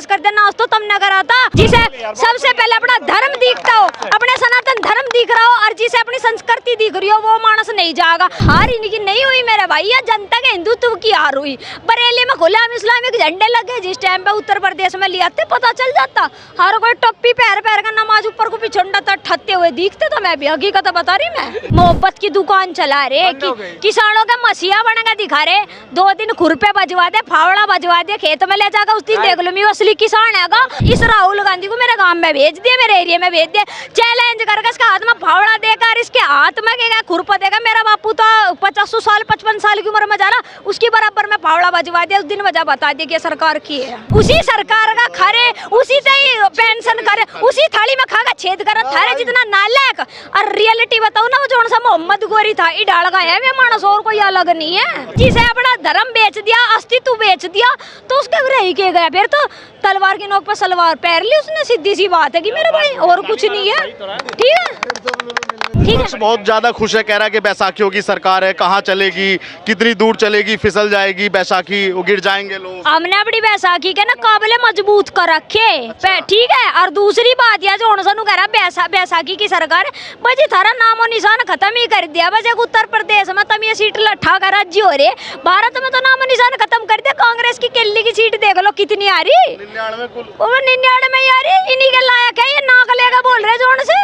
कर दे नाश तो तब न कराता। जिसे सबसे पहले अपना धर्म दिखता हो, अपने सनातन धर्म दिख रहा हो और जिसे अपनी संस्कृति दिख रही हो वो मानस नहीं जाएगा। हार इनकी नहीं हुई मेरे भाई, ये जनता के हिंदुत्व की हार हुई। बरेली में गुलाम इस्लामिक झंडे लगे, जिस टाइम पे उत्तर प्रदेश में ले आते पता चल जाता। हर कोई टोपी पहन का नमाज ऊपर को पिछंडा था ठहते हुए दिखते। तो मैं भी हकीकत बता रही, मैं मोहब्बत की दुकान चला रहे किसानों का मसीहा बनकर दिखा रहे। 2 दिन खुरपे बजवा दे, फावड़ा बजवा दे, खेत में ले जाकर उस दिन देख लो मैं असली किसान है। इस राहुल गांधी को मेरे गांव में भेज दिया, मेरे एरिया में भेज दिया, चैलेंज करके इसके हाथ में फावड़ा देकर इसके हाथ में खुरपा देगा। मेरा बापू तो 50 साल 55 साल की उम्र में जा रहा, उसकी बराबर में फावड़ा बजवा दिया। उस दिन वजह बता दी कि सरकार की है, उसी सरकार का खरे, उसी से ही पेंशन करे, उसी थाली में खाकर छेद करा। थारे जितना नालायक और रियलिटी बताओ ना, वो जो सा मोहम्मद गोरी था ई डाल गया है, वे मानस और कोई अलग नहीं है। जिसे अपना धर्म बेच दिया, अस्तित्व बेच दिया, तो उसके रही के गया। फिर तो तलवार की नोक पर सलवार पैर ली उसने, सीधी सी बात है कि मेरे भाई और कुछ नहीं है। ठीक है, ठीक है। बहुत ज्यादा खुश है, कह रहा है कि बैसाखियों की सरकार है, कहाँ चलेगी, कितनी दूर चलेगी, फिसल जाएगी बैसाखी, गिर जाएंगे लोग। हमने अपनी बैसाखी के ना काबिले मजबूत कर रखे, ठीक है। और दूसरी बात यह जो कह रहा बैसाखी की सरकार बजी थारा नामो निशान खत्म ही कर दिया। बस एक उत्तर प्रदेश में तम ये सीट लट्ठा का राज्य हो रहे, भारत में तो नामो निशान खत्म कर दिया। कांग्रेस की केली की सीट देख लो कितनी आ रही, 99 आ रही। इन्हीं के लायक है ये, नाक लेगा बोल रहे जोन से।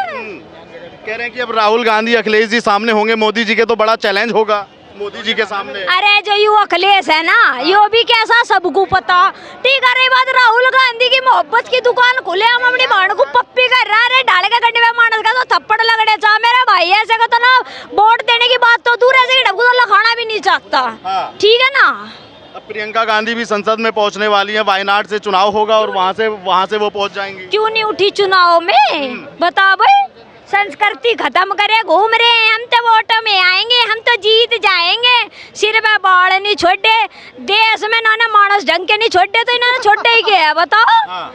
कह रहे हैं कि अब राहुल गांधी अखिलेश जी सामने होंगे, मोदी जी के तो बड़ा चैलेंज होगा मोदी जी के सामने। अरे जो यू अखिलेश है ना, यो भी कैसा सबको पता। ठीक है, रही बात राहुल गांधी की मोहब्बत की दुकान खुले हम अपनी बहन को पप्पी कर रहा है, डाले का गड्ढे में मानस का तो थप्पड़ लगड़े चाह मेरा भाई। ऐसे का तो ना वोट देने की बात तो दूर, ऐसे डब्बू तो लखाना भी नहीं चाहता। ठीक है ना। अब प्रियंका गांधी भी संसद में पहुंचने वाली है, वायनाड से चुनाव होगा और वहाँ से वो पहुंच जाएंगी। क्यों नहीं उठी चुनाव में, बता भाई। संस्कृति खत्म करे घूम रहे हैं हम, तो वोटों में आएंगे, हम तो जीत जाएंगे। सिर में बाढ़ नहीं छोड़े, देश में ना मानस ढंग के नहीं छोड़े, तो इन्होंने छोड़े ही क्या है बताओ।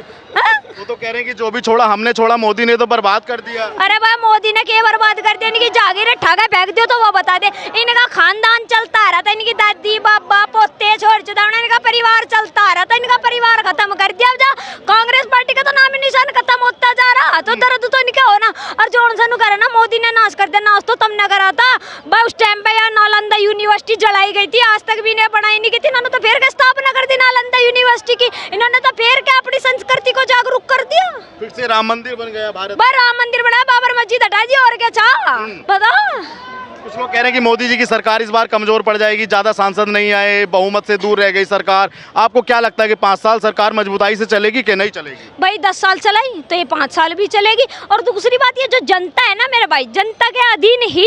वो तो कह रहे हैं कि जो भी छोड़ा हमने छोड़ा, मोदी ने तो बर्बाद कर दिया। अरे भाई मोदी ने क्या बर्बाद कर दिया, इनकी जागीरें ठगा फेंक दियो तो वो बता दे। इनका खानदान चलता रहा था, इनकी दादी बाबा पोते छोड़ चुदावना, इनका परिवार चलता रहा था, इनका परिवार खत्म कर दिया। अब कांग्रेस पार्टी का तो नाम निशान खत्म होता जा रहा, तो दर्द तो इनका हो ना। और जो करे ना मोदी ने नाश कर दिया, नाश तो तब न करा था भाई। उस टाइम पे यार नालंदा यूनिवर्सिटी जलाई गई थी, आज तक भी नहीं बनाई नहीं की थी। इन्होंने तो फिर क्या स्थापना कर दी नालंदा यूनिवर्सिटी की, इन्होंने तो फिर क्या अपनी संस्कृति को जागरूक कर दिया। फिर से राम मंदिर बन गया भारत, राम मंदिर बना, बाबर मस्जिद हटा दी, और क्या चाह बताओ। कुछ लोग कह रहे हैं कि मोदी जी की सरकार इस बार कमजोर पड़ जाएगी, ज्यादा सांसद नहीं आए, बहुमत से दूर रह गई सरकार। आपको क्या लगता है कि 5 साल सरकार मजबूताई से चलेगी कि नहीं चलेगी? भाई 10 साल चलाई तो ये 5 साल भी चलेगी। और दूसरी बात ये जो जनता है ना मेरे भाई, जनता के अधीन ही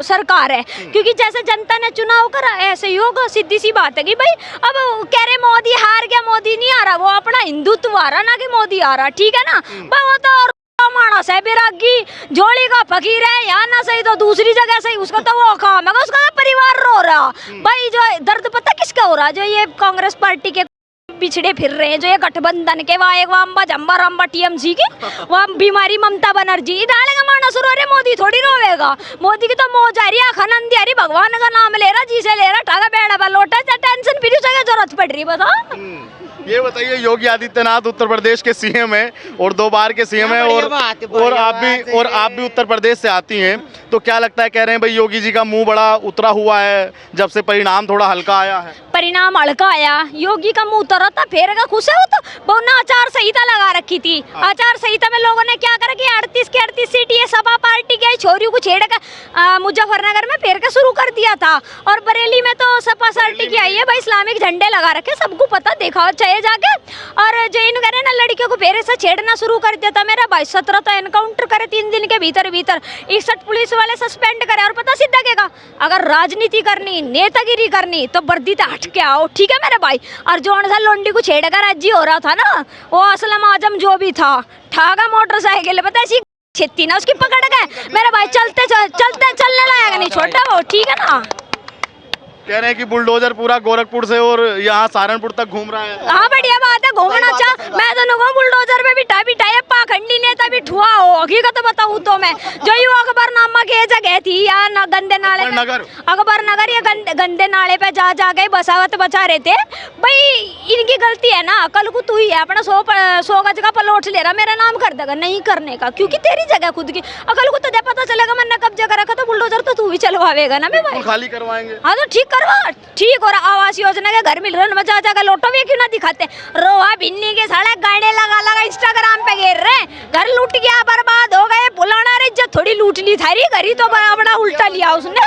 सरकार है, क्योंकि जैसे जनता ने चुनाव करा ऐसे ही होगा। सीधी सी बात है कि भाई अब कह रहे मोदी हार गया, मोदी नहीं आ रहा, वो अपना हिंदुत्व आ रहा ना कि मोदी आ रहा। ठीक है ना भाई, वो तो मानस है बिरागी, जोड़ी का फकीर है, यहाँ ना सही तो दूसरी जगह सही, उसका तो वो काम है, उसका तो परिवार रो रहा। भाई जो दर्द पता किसका हो रहा, जो ये कांग्रेस पार्टी के पिछड़े फिर रहे हैं, जो ये गठबंधन के वहाँ अम्बा जम्बा रंबा टीएमसी की वहाँ बीमारी ममता बनर्जी डालेगा मानस रो रहे। मोदी थोड़ी रोवेगा, मोदी की तो मौज आ रही है, खनन आ रही, भगवान का नाम ले रहा, जिसे ले रहा, ठागा बेड़ा बा लोटा, टेंशन फिर जगह जरूरत पड़ रही बताओ। ये बताइए, योगी आदित्यनाथ उत्तर प्रदेश के सीएम है और 2 बार के सीएम है, और आप भी उत्तर प्रदेश से आती हैं, तो क्या लगता है? कह रहे हैं भाई योगी जी का मुंह बड़ा उतरा हुआ है जब से परिणाम थोड़ा हल्का आया है। परिणाम हल्का आया, योगी का मुंह उतरा था, फेर का खुश है वो तो। बहुत ना आचार संहिता लगा रखी थी, आचार संहिता में लोगों ने क्या करा कि 38 की 38 सीट ये सपा पार्टी के छोरियों को छेड़ कर मुजफ्फरनगर में फेर का शुरू कर दिया था। और बरेली में तो सपा पार्टी की आई है भाई, इस्लामिक झंडे लगा रखे, सबको पता, देखा चाहिए जाके। और जो इन करे ना लड़कियों को फेरे से छेड़ना शुरू कर दिया था मेरा भाई। 17 तो एनकाउंटर करे 3 दिन के भीतर 61 पुलिस वाले सस्पेंड करे। और पता सीधा क्या, अगर राजनीति करनी, नेतागिरी करनी तो वर्दी से हट के आओ। ठीक है मेरे भाई। और जो लोंडी को छेड़कर राज्य हो रहा था ना, वो असलम आजम जो भी था, ठागा मोटरसाइकिल पता ऐसी छेती ना उसकी पकड़ गए मेरे भाई, चलने लायक नहीं छोटा वो। ठीक है ना। कह रहे हैं कि बुलडोजर पूरा गोरखपुर से और यहाँ सहारनपुर तक घूम रहा है। हाँ बढ़िया बात है, घूमना चाह। मैं तो नुको बुलडोजर में बिठा बिठाए पाखंडी नेता भी ठुआ हो। हकीकत बताऊँ तो मैं जो यू अकबर नामक ये जगह थी यहाँ न गंदे नाले अकबर नगर ये गंदे नाले पे जा गए बसावत बचा रहे थे। भाई इनकी गलती है ना, कल को तू ही है अपना 100 गज का प्लॉट ले रहा, मेरा नाम कर देगा नहीं करने का, क्योंकि तेरी जगह खुद की। अकल को तुझे पता चलेगा मैंने कब्जा कर रखा तो बुलडोजर तो तू भी चलवाएगा ना। मैं भाई खाली करवाएंगे। हाँ तो ठीक करवा, ठीक। और आवास योजना के घर मिल रहे मजा जाकर लोटो भी क्यों ना दिखाते। रोहा भिन्नी के साढ़े गाड़े लगा इंस्टाग्राम पे घेर रहे, घर लूट गया बर्बाद हो गए, पुलाना रे इज्जत थोड़ी लूट ली थारी, घरी तो बड़ा उल्टा लिया उसने।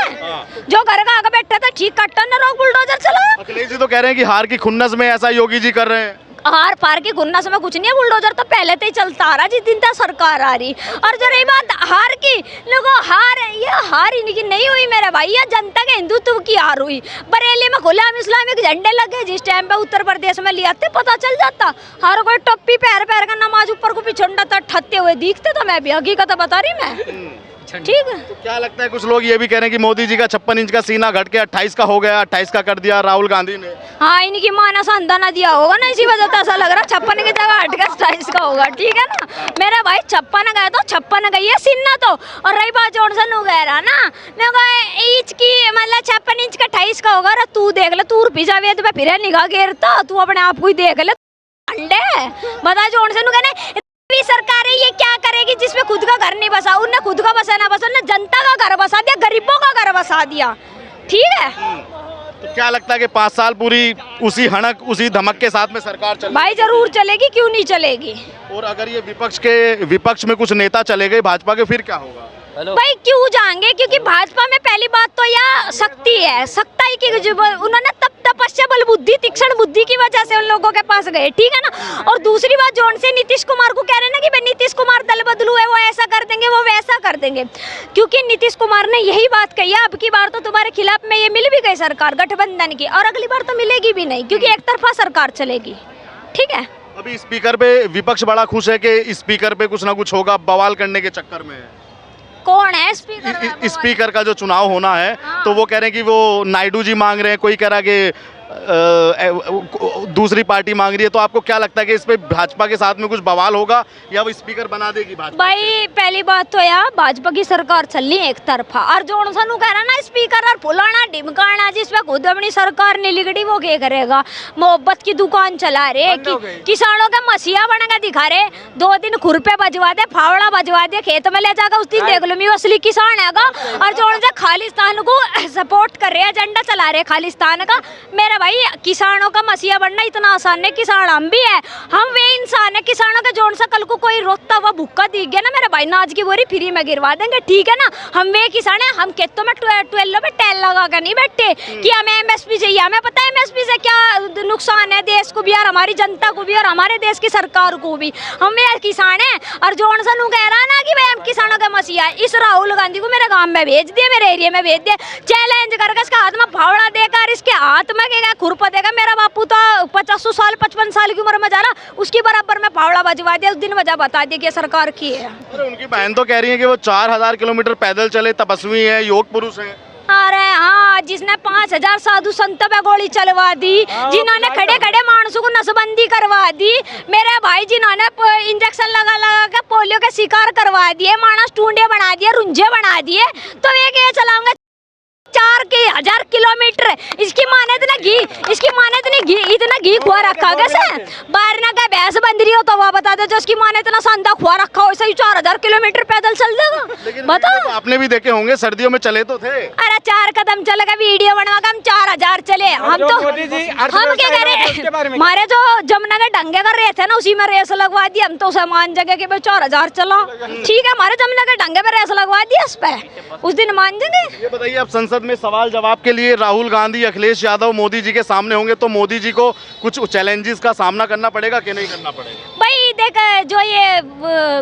जो घर का आगे बैठा था ठीक कट्टा न रोक बुलडोजर चला। अखिलेश जी तो कह रहे हैं कि हार की खुन्नस में ऐसा योगी जी कर रहे हैं। हार पार की गुन्ना समय कुछ नहीं है, बुलडोजर तो पहले से ही चलता आ रहा जिस दिन तक सरकार आ रही। और जो रही बात हार की, लोगों हार इनकी नहीं हुई मेरे भाई, ये जनता के हिंदुत्व की हार हुई। बरेली में गुलाम इस्लामिक झंडे लगे जिस टाइम पे उत्तर प्रदेश में ले आते पता चल जाता। हर कोई टप्पी पैर का नमाज ऊपर को पिछंडा था ठत्ते हुए दिखते। तो मैं भी हकीकत बता रही मैं, ठीक है। तो क्या लगता है, कुछ लोग ये भी कह रहे हैं कि मोदी जी का 56 इंच का सीना घट के 28 का हो गया, 28 का कर दिया राहुल गांधी ने। हाँ इनकी माँ ने संताना दिया होगा ना, इसी वजह से ऐसा लग रहा 56 की जगह हट के 28 का होगा, ठीक है ना। मेरा भाई 56 गया तो 56 गई है सीना तो। और रही बात जॉनसन वगैरह ना, इंच की मतलब 56 इंच का 28 का होगा। तू देख ले, तू पिजा वेद पे फिर निगाह गिरता, तू अपने आप को ही देख ले। अंडे बता जॉनसन कहने सरकार है ये क्या करेगी जिसमें खुद का घर नहीं बसा। उनने खुद का बसा ना बसा, उन्होंने जनता का घर बसा दिया, गरीबों का घर बसा दिया, ठीक है। तो क्या लगता है कि 5 साल पूरी उसी हड़क उसी धमक के साथ में सरकार चलेगी? भाई जरूर चलेगी, क्यों नहीं चलेगी। और अगर ये विपक्ष में कुछ नेता चले गए भाजपा के, फिर क्या होगा? भाई क्यों जाएंगे, क्योंकि भाजपा में पहली बात तो यह शक्ति है, सख्ताई की उन्होंने तपस्या बल बुद्धि तीक्ष्ण बुद्धि की वजह से उन लोगों के पास गए, ठीक है ना। और दूसरी बात जोन से नीतीश कुमार को कह रहे हैं ना कि भाई नीतीश कुमार दल बदलू है, वो ऐसा कर देंगे वो वैसा कर देंगे, क्योंकि नीतीश कुमार ने यही बात कही है अब की बार तो तुम्हारे खिलाफ में ये मिल भी गई सरकार गठबंधन की, और अगली बार तो मिलेगी भी नहीं क्योंकि एक तरफा सरकार चलेगी, ठीक है। अभी स्पीकर पे विपक्ष बड़ा खुश है कि स्पीकर पे कुछ ना कुछ होगा बवाल करने के चक्कर में। कौन है स्पीकर? स्पीकर का जो चुनाव होना है, हाँ। तो वो कह रहे हैं कि वो नायडू जी मांग रहे हैं, कोई कह रहा है कि दूसरी पार्टी मांग रही है। तो आपको क्या लगता है कि इस पे भाजपा के साथ में कुछ बवाल होगा या वो स्पीकर बना देगी भाजपा? भाई पहली बात तो यार भाजपा की सरकार चल रही है एक तरफा, और जो सनू कह रहा ना स्पीकर और फुलाना ढिमकाना जिसमें खुद अपनी सरकार ने लिगड़ी वो क्या करेगा। मोहब्बत की दुकान चला रहे, किसानों के मसीहा बन के दिखा रहे, 2 दिन खुरपे बजवा दे, फावड़ा बजवा दे, खेत में ले जाकर उस दिन देख लो मैं असली किसान है। और जो खालिस्तान को सपोर्ट कर रहे, एजेंडा चला रहे खालिस्तान का। मेरा भाई किसानों का मसीहा बनना इतना आसान है, किसान हम भी है, हम वे इंसान है किसानों के। जोन सा कल को कोई रोता हुआ भूखा दिख गया ना मेरा भाई, नाज की बोरी फ्री में गिरवा देंगे, ठीक है ना। हम वे किसान है, हम खेतों में 12 में टैल लगा कर नहीं बैठे कि हमें एमएसपी चाहिए। हमें पता है एमएसपी से क्या नुकसान है देश को भी और हमारी जनता को भी और हमारे देश की सरकार को भी। हम वे किसान है। और जोन सा कह रहा ना कि भाई हम किसानों का मसीहा है, इस राहुल गांधी को मेरे गांव में भेज दिए, मेरे एरिया में भेज दिए, चैलेंज करके इसके हाथ में फावड़ा देकर इसके हाथ में खुरपा देगा। मेरा बापू तो 50 साल 55 साल की उम्र में जा रहा, उसकी बराबर में फावड़ा बजवा दिया, उस दिन वजह बता दी कि सरकार की है। अरे उनकी बहन तो कह रही है कि वो 4000 किलोमीटर पैदल चले, तपस्वी है, योग पुरुष है। अरे हाँ, जिसने 5000 साधु संतों पे गोली चलवा दी, जिन्होंने खड़े खड़े मानसों को नसबंदी करवा दी, मेरे भाई जिन्होंने इंजेक्शन लगा लगा के पोलियो के शिकार करवा दिए, मानस टूंडे बना दिए, रुंझे बना दिए, तो ये चलाऊंगा 4000 किलोमीटर। इसकी माने इतना घी खुआ रखा कैसे बाहर ना का भैंस बंद रही हो तो वह बता दो, जो उसकी माने इतना संदा खुआ रखा हो, ऐसे ही 4000 किलोमीटर पैदल चल जाएगा। बताओ, आपने भी देखे होंगे सर्दियों में चले तो थे। अरे 4 कदम चल के वीडियो बनवा के हम 4000 चले। हम तो हम क्या करें, हमारे जो जमुना के डंगे कर रहे थे ना उसी में रेस लगवा दी, हम तो उसे मान जगह के 4000 चला, ठीक है। हमारे जमुना के डंगे पे रेस लगवा दी, उस पे उस दिन मान जाएंगे। ये बताइए, अब संसद में सवाल जवाब के लिए राहुल गांधी, अखिलेश यादव मोदी जी के सामने होंगे, तो मोदी जी को कुछ चैलेंजेस का सामना करना पड़ेगा कि नहीं करना पड़ेगा? भाई देख, जो ये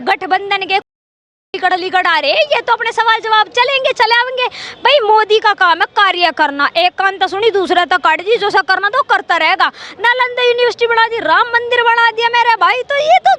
गठबंधन के लीगड़ आ रहे, ये तो अपने सवाल जवाब चलाएंगे। भाई मोदी का काम है कार्य करना, एक कान तो सुनी दूसरा तो काट दी, जो सा करना तो करता रहेगा। नालंदा यूनिवर्सिटी बना दी, राम मंदिर बना दिया मेरे भाई, तो ये तो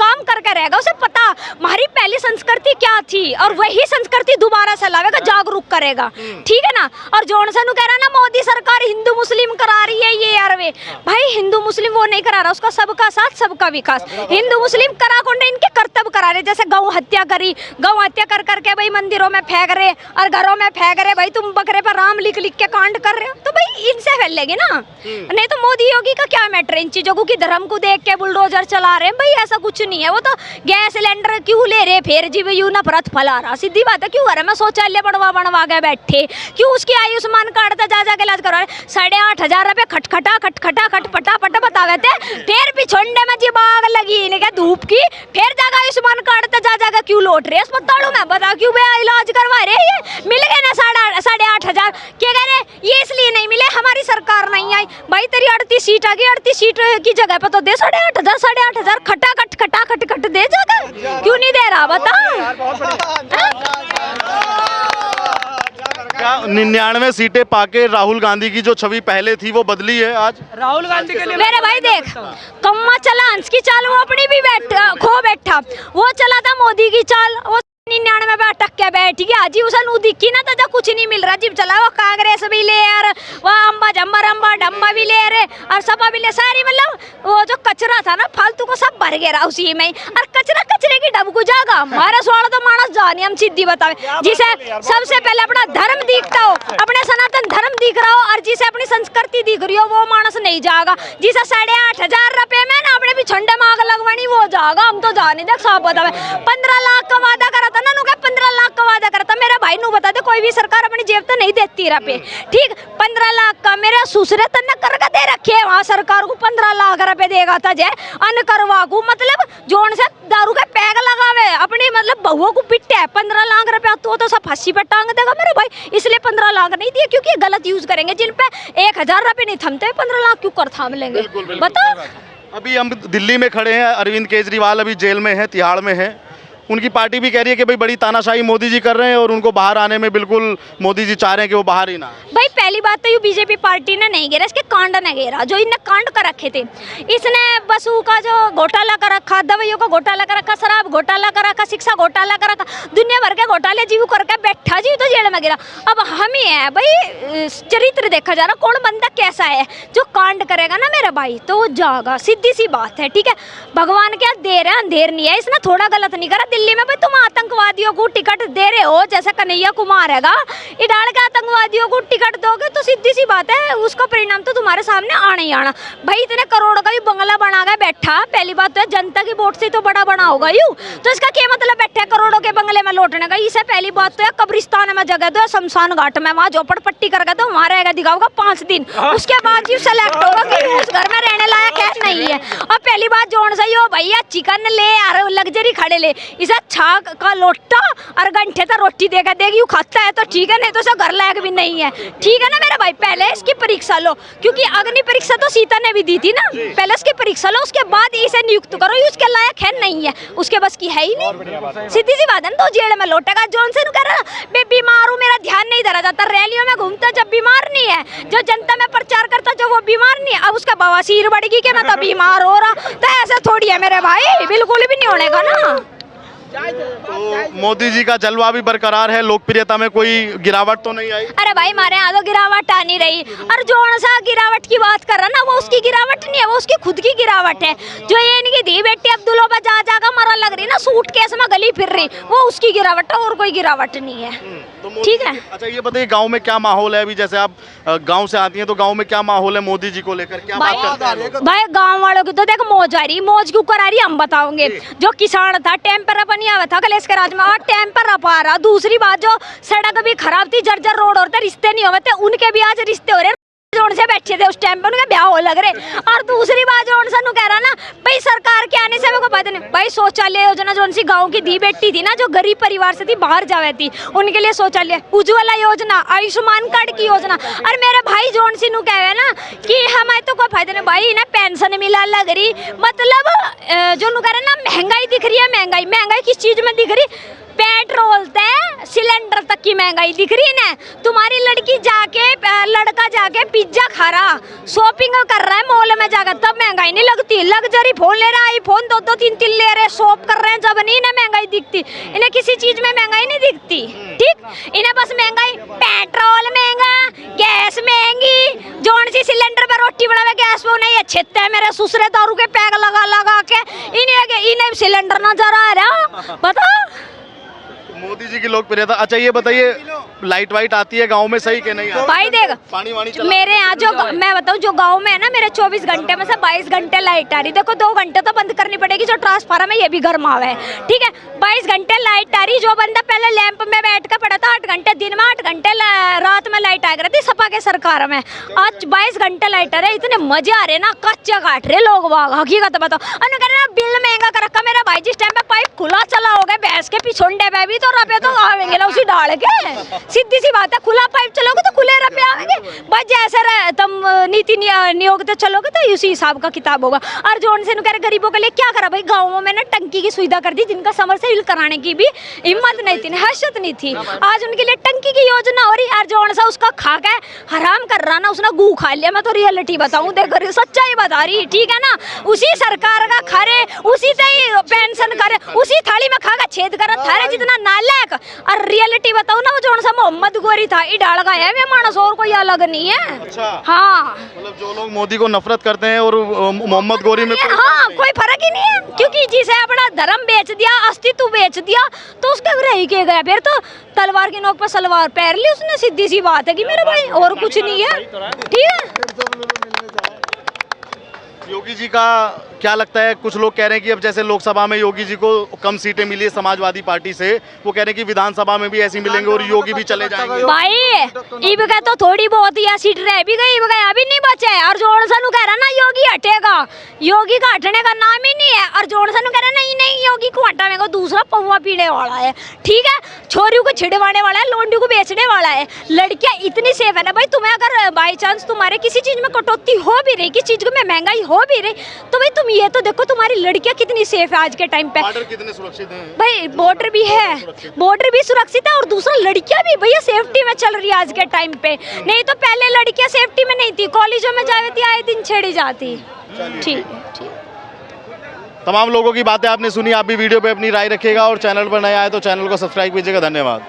काम करके रहेगा, उसे पता हमारी पहली संस्कृति क्या थी और वही संस्कृति दोबारा से लावेगा, जागरूक करेगा, ठीक है ना। और जॉनसन कह रहा ना मोदी सरकार हिंदू मुस्लिम करा रही है ये यार, वे भाई हिंदू मुस्लिम वो नहीं करा रहा, उसका सबका साथ सबका विकास। हिंदू मुस्लिम करा कौन, इनके कर्तव्य करा रहे, जैसे गौ हत्या करी, गौ हत्या कर करके भाई मंदिरों में फेंक रहे और घरों में फेंक रहे, भाई तुम बकरे पर राम लिख लिख के कांड कर रहे हो, तो भाई इनसे फैलेगी ना। नहीं तो मोदी योगी का क्या मैटर इन चीजों को कि धर्म को देख के बुलडोजर चला रहे हैं, भाई ऐसा कुछ नहीं है। वो तो गैस सिलेंडर क्यों ले रहे, फिर जीव यू नफरत फैला रहा, सीधी बात है। क्यों घर में शौचालय बनवा के बैठे, क्यों उसकी आयुष्मान कार्ड था जा के इलाज करवा रहे, 8,500 रुपए खटखटा खटपटा बतावे थे, फिर पिछोंडे में जी बाग लगी इनके धूप की, फिर जाकर आयुष्मान कार्ड था जा क्यों लौट रहे अस्पतालों में, बता क्यों बे इलाज करवा रहे, ये मिल गए ना 8,500, क्या कह रहे ये इसलिए नहीं मिले हमारी सरकार नहीं आई, भाई तेरी 38 सीट आ गई, 38 सीट की जगह पे तो दे 8,500 खट दे जाकर, क्यों नहीं दे रहा बता। क्या 99 सीटें पाके राहुल गांधी की जो छवि पहले थी वो बदली है आज? राहुल गांधी के लिए मेरे भाई देख, कम्मा चला हंस की चाल, वो अपनी भी खो बैठा, वो चला था मोदी की चाल, वो 99 में अटक के बैठ गया जी, उसे नू दिखी ना तो कुछ नहीं मिल रहा, जिब चला वो कांग्रेस भी ले यार, वो अम्बा डम्बा भी ले रहे और सपा भी ले, सारी मतलब वो जो कचरा था ना फालतू को सब भर गया उसी में, और कचरे की डबकू जागा हमारे स्वाड़ तो मानस जानी, हम सीधी बतावे, जिसे सबसे पहले अपना धर्म दिखता हो, अपने सनातन धर्म दिख रहा हो और जिसे अपनी संस्कृति दिख रही हो वो मानस नहीं जाएगा, जिसे 8,500 रुपए में ना अपने भी झंडे में आग लगवानी वो जाएगा, हम तो जाने देख साफ बतावे। 15 लाख का वादा करा था ना, 15 लाख का वादा करता, मेरे भाई नू बता दे कोई भी सरकार अपनी जेब तो नहीं देती रुपए, ठीक 15 लाख का मेरा सुसरे तन्ने करके दे रखे है, वहाँ सरकार को 15 लाख रुपए देगा था जे अन करवा को, मतलब जोन से दारू के पैग लगावे अपनी मतलब बहुओं को पिटे है, 15 लाख रुपया तो सब फांसी पे टांग देगा मेरे भाई, इसलिए 15 लाख नहीं दिए क्योंकि गलत यूज करेंगे, जिन पे 1,000 रुपए नहीं थमते 15 लाख क्यों कर थाम लेंगे बताओ। अभी हम दिल्ली में खड़े हैं, अरविंद केजरीवाल अभी जेल में है, तिहाड़ में है, उनकी पार्टी भी कह रही है कि भाई बड़ी तानाशाही मोदी जी कर रहे हैं और उनको बाहर आने में बिल्कुल मोदी जी चाह रहे हैं कि वो बाहर ही ना आए। भाई पहली बात तो ये बीजेपी पार्टी ने नहीं घेरा, इसके कांड ने घेरा, जो इनने कांड कर रखे थे, इसने बसों का जो घोटाला कर रखा, दवाइयों का घोटाला कर रखा, शराब घोटाला कर रखा, शिक्षा घोटाला कर रखा, दुनिया भर के घोटाले जीव करके बैठा जी तो जेल में गिरा। अब हम ही है भाई, चरित्र देखा जा रहा कौन बंदा कैसा है, जो कांड करेगा ना मेरा भाई तो वो जाएगा, सीधी सी बात है, ठीक है। भगवान क्या देर है अंधेर नहीं है, इसने थोड़ा गलत नहीं करा। दिल्ली में भाई तुम आतंकवादियों को टिकट दे रहे हो, जैसे कन्हैया कुमार हैगा, इडाल के आतंकवादियों को टिकट दोगे तो सीधी सी बात है उसका परिणाम तो तुम्हारे सामने आना ही आना। भाई इतने करोड़ों का भी बंगला बना के बैठा, पहली बात तो जनता की वोट से तो बड़ा बना होगा यूं, तो इसका क्या मतलब बैठे करोड़ों के बंगले में लौटने का। इसे पहली बात तो है कब्रिस्तान में जगह दो, शमशान घाट में वहाँ झोपड़पट्टी करके दो, वहाँ रहेगा दिखाओगा 5 दिन, उसके बाद जी सेलेक्ट होगा कि उस घर में रहने लायक है नहीं है। और पहली बात जोन सही हो भैया, चिकन ले यार लग्जरी खड़े ले, इसे छाक का लोटा और घंटे तक रोटी देगा देगी, खाता है तो ठीक है, नहीं तो घर लायक भी नहीं है, ठीक है ना मेरा भाई। पहले इसकी परीक्षा लो, क्योंकि अग्नि परीक्षा तो सीता ने भी दी थी ना, पहले इसकी परीक्षा लो, उसके बाद इसे नियुक्त करो, ये उसके लायक है नहीं है, उसके बस की है ही नहीं, सीधी सी बात है ना। तो जेल में लौटेगा। जॉनसन कह रहा मैं बीमार हूँ, मेरा ध्यान नहीं धरा जाता, रैलियों में घूमता जब बीमार नहीं है, जो जनता में प्रचार करता जब वो बीमार नहीं है, अब उसका बवासीर बढ़ेगी कि मैं तो बीमार हो रहा, तो ऐसे थोड़ी है मेरे भाई, बिल्कुल भी नहीं होने का ना। तो मोदी जी का जलवा भी बरकरार है, लोकप्रियता में कोई गिरावट तो नहीं आई? अरे भाई हमारे यहाँ तो गिरावट आ नहीं रही, और जो सा गिरावट की बात कर रहा ना वो उसकी गिरावट नहीं है, वो उसकी खुद की गिरावट है। जो ये इनकी धी बेटी अब्दुल्ला पर जा जाकर मरा लग रही ना, सूटकेस में गली फिर रही, वो उसकी गिरावट है और कोई गिरावट नहीं है, ठीक है। अच्छा ये बताइए गांव में क्या माहौल है अभी, जैसे आप गांव से आती हैं तो गांव में क्या माहौल है मोदी जी को लेकर, क्या बात करते हैं लोग? भाई गांव वालों की तो देख मौज आ रही, मौज क्यों करा रही हम बताओगे। जो किसान था टाइम पर नहीं आया था कलेश के राज में, और टाइम पर पा रहा। दूसरी बात जो सड़क भी खराब थी, जर्जर रोड होते, रिश्ते नहीं होते, उनके भी आज रिश्ते हो रहे, जोन से बैठे थे उस टाइम पे उनके ब्याह हो लग रहे। और दूसरी बात जोन सा कह रहा ना भाई सरकार के आने से मेरे को पता नहीं, भाई शौचालय योजना जोन सी गांव की दी बेटी थी ना, जो गरीब परिवार से थी, बाहर जावे थी, उनके लिए शौचालय, उज्ज्वला योजना, आयुष्मान कार्ड की योजना। और मेरे भाई जोन सी नु कहे ना कि हमें तो कोई फायदा नहीं, भाई इन्हें पेंशन मिला लग रही, मतलब जो नु कह रहे ना महंगाई दिख रही है, महंगाई किस चीज में दिख रही, पेट्रोल ते सिलेंडर तक की महंगाई दिख रही है। तुम्हारी लड़की जाके लड़का जाके पिज्जा खा रहा, शॉपिंग कर रहा है मॉल में जाकर, तब महंगाई नहीं लगती। लग्जरी फोन ले रहा है, आईफोन 2-3 ले रहे, शॉप कर रहे हैं, जब नहीं इन्हें महंगाई दिखती। इन्हें किसी चीज में महंगाई नहीं दिखती। ठीक, इन्हें बस महंगाई, पेट्रोल महंगा, गैस महंगी, जोन सी सिलेंडर पर रोटी बनावे गैस वो नहीं अच्छे है। मेरे ससुरे दारू के पैक लगा लगा के इन्हें सिलेंडर नजर आ रहा। बताओ मोदी जी की लोकप्रियता। अच्छा ये बताइए, लाइट वाइट आती है गांव में सही के नहीं आती? भाई देख, पानी वानी मेरे यहाँ जो मैं बताऊँ, जो गांव में है ना, मेरे 24 घंटे में से 22 घंटे लाइट आ रही। देखो 2 घंटे तो बंद करनी पड़ेगी, जो ट्रांसफार्मर है ये भी गर्म आवा है। ठीक है, 22 घंटे लाइट आ रही। जो बंदा पहले लैंप में बैठ कर पड़ा था 8 घंटे दिन में, 8 घंटे रात में लाइट आ रही थी सपा के सरकार में, आज 22 घंटे लाइट आ रही। इतने मजे आ रहे ना, कच्चा काट रहे लोग बाग। हकीकत बताओ, बिल महंगा कर रखा मेरा भाई। जिस टाइम पे पाइप खुला चला होगा भैंस के पिछोंडे पे भी, तो रुपये तो आवेंगे ना उसी डाल के। सीधी सी बात है, खुला पाइप चलोगे तो खुले रुपये आवेंगे। बस जैसे तुम नीति नियोग तो चलोगे तो उसी हिसाब का किताब होगा। और जोन से कह रहे गरीबों के लिए क्या करा भाई, गाँवों में ना टंकी की सुविधा कर दी, जिनका समरसेबल कराने की भी हिम्मत नहीं थी, हैसियत नहीं थी। आज उनके लिए टंकी की योजना हो रही। और जोन सा उसका खा के हराम कर रहा ना, उसने गू खा लिया। मैं तो रियलिटी बताऊं, देख सच्चाई बता रही। ठीक है ना, उसी सरकार का खरे, उसी से ही पेंशन करे, उसी थाली में खा का छेद कर थारे जितना नालायक। और रियलिटी बताऊं ना, वो जोन सा मोहम्मद गोरी था, ई डाल गया है वे मानस, और कोई अलग नहीं है। अच्छा। हाँ, मतलब जो लोग मोदी को नफरत करते हैं और मोहम्मद गोरी में हाँ कोई फर्क ही नहीं है, क्योंकि जिसे अपना धर्म बेच दिया, अस्तित्व बेच दिया, तो उसके रह के गया। फिर तो तलवार की नोक पर सलवार पैर ली उसने, सीधी सी बात है कि मेरे भाई, और कुछ नहीं है। ठीक है, योगी जी का क्या लगता है? कुछ लोग कह रहे हैं कि अब जैसे लोकसभा में योगी जी को कम सीटें मिली है समाजवादी पार्टी से, वो कह रहे हैं कि विधानसभा में भी ऐसी मिलेंगे और योगी भी चले जाएंगे। भाई इब का तो थोड़ी बहुत या सीट रह भी गई, अभी नहीं बचे। और जोड़सन कह रहा ना योगी हटेगा, योगी का हटने का नाम ही नहीं है। और जोड़सन कह रहा नहीं नहीं योगी को हटाएगा, दूसरा पौवा पीने वाला है। ठीक है, छोरियों को छिड़वाने वाला है, लोंडियों को बेचने वाला है। लड़कियां इतनी सेफ है ना भाई, तुम्हें अगर बाई चांस तुम्हारे किसी चीज में कटौती हो भी रही, किसी चीज में महंगाई हो भी रही, तो भाई तुम ये तो देखो तुम्हारी लड़कियां कितनी सेफ है आज के टाइम पे। बॉर्डर कितने सुरक्षित हैं भाई, बॉर्डर भी है, बॉर्डर भी सुरक्षित है, और दूसरा लड़कियां भी भैया सेफ्टी में चल रही है आज के टाइम पे। नहीं तो पहले लड़कियां सेफ्टी में नहीं थी, कॉलेजों में जाती थी, आए दिन छेड़ी जाती। ठीक है, तमाम लोगों की बातें आपने सुनी। आप भी वीडियो पे अपनी राय रखिएगा और चैनल पर नया आए तो चैनल को सब्सक्राइब कीजिएगा। धन्यवाद।